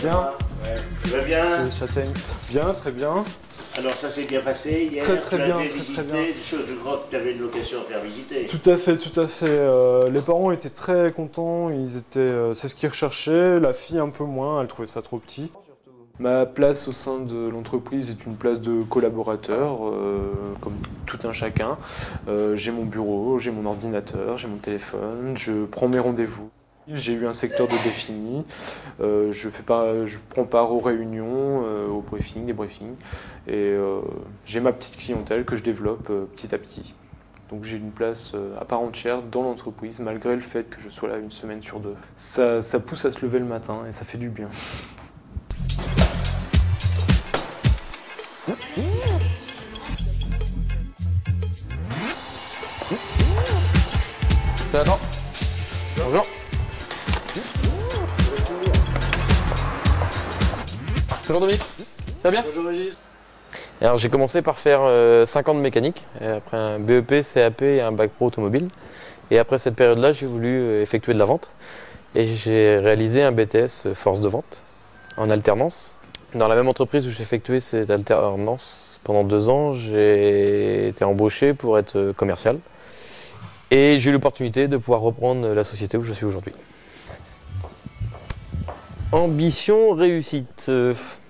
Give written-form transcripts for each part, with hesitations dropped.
bien. Ouais. Tu vas bien? Châtaigne. Bien, très bien. Alors ça s'est bien passé hier? Très bien, très bien. Des choses, je crois que tu avais une location à faire visiter. Tout à fait, tout à fait. Les parents étaient très contents, c'est ce qu'ils recherchaient. La fille un peu moins, elle trouvait ça trop petit. Ma place au sein de l'entreprise est une place de collaborateur, comme tout un chacun. J'ai mon bureau, j'ai mon ordinateur, j'ai mon téléphone, je prends mes rendez-vous. J'ai eu un secteur de défini, je prends part aux réunions, aux briefings, des briefings, et j'ai ma petite clientèle que je développe petit à petit. Donc j'ai une place à part entière dans l'entreprise, malgré le fait que je sois là une semaine sur deux. Ça pousse à se lever le matin et ça fait du bien. Attends. Bonjour. Bonjour Dominique. Ça va bien? Bonjour Régis. Alors j'ai commencé par faire 5 ans de mécanique, après un BEP, CAP et un bac pro automobile. Et après cette période-là, j'ai voulu effectuer de la vente. Et j'ai réalisé un BTS force de vente en alternance. Dans la même entreprise où j'ai effectué cette alternance pendant 2 ans, j'ai été embauché pour être commercial. Et j'ai eu l'opportunité de pouvoir reprendre la société où je suis aujourd'hui. Ambition, réussite.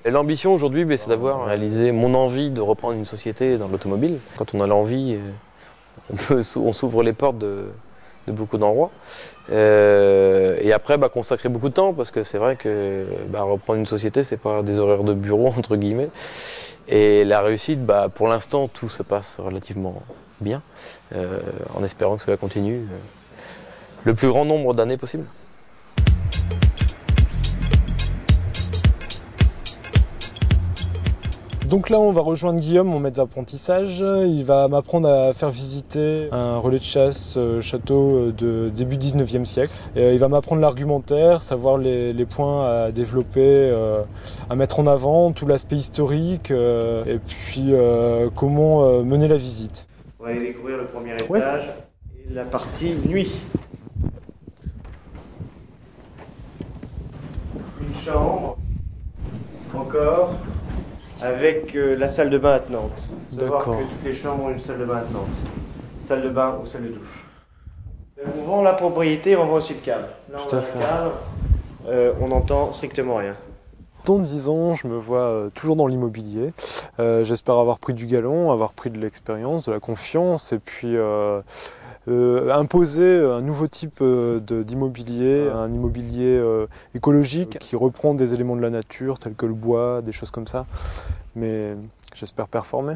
L'ambition aujourd'hui, c'est d'avoir réalisé mon envie de reprendre une société dans l'automobile. Quand on a l'envie, on s'ouvre les portes de beaucoup d'endroits. Et après, consacrer beaucoup de temps, parce que c'est vrai que reprendre une société, c'est pas des horaires de bureau, entre guillemets. Et la réussite, pour l'instant, tout se passe relativement bien, en espérant que cela continue le plus grand nombre d'années possible. Donc là, on va rejoindre Guillaume, mon maître d'apprentissage. Il va m'apprendre à faire visiter un relais de chasse château de début 19e siècle. Et il va m'apprendre l'argumentaire, savoir les points à développer, à mettre en avant, tout l'aspect historique, et puis comment mener la visite. On va aller découvrir le premier étage et la partie nuit. Une chambre, encore, avec la salle de bain attenante. Il faut savoir que toutes les chambres ont une salle de bain attenante. Salle de bain ou salle de douche. On vend la propriété, on vend aussi le câble. Là, tout à fait. On n'entend strictement rien. Dans 10 ans, je me vois toujours dans l'immobilier. J'espère avoir pris du galon, avoir pris de l'expérience, de la confiance, et puis imposer un nouveau type d'immobilier, un immobilier écologique qui reprend des éléments de la nature tels que le bois, des choses comme ça. Mais j'espère performer.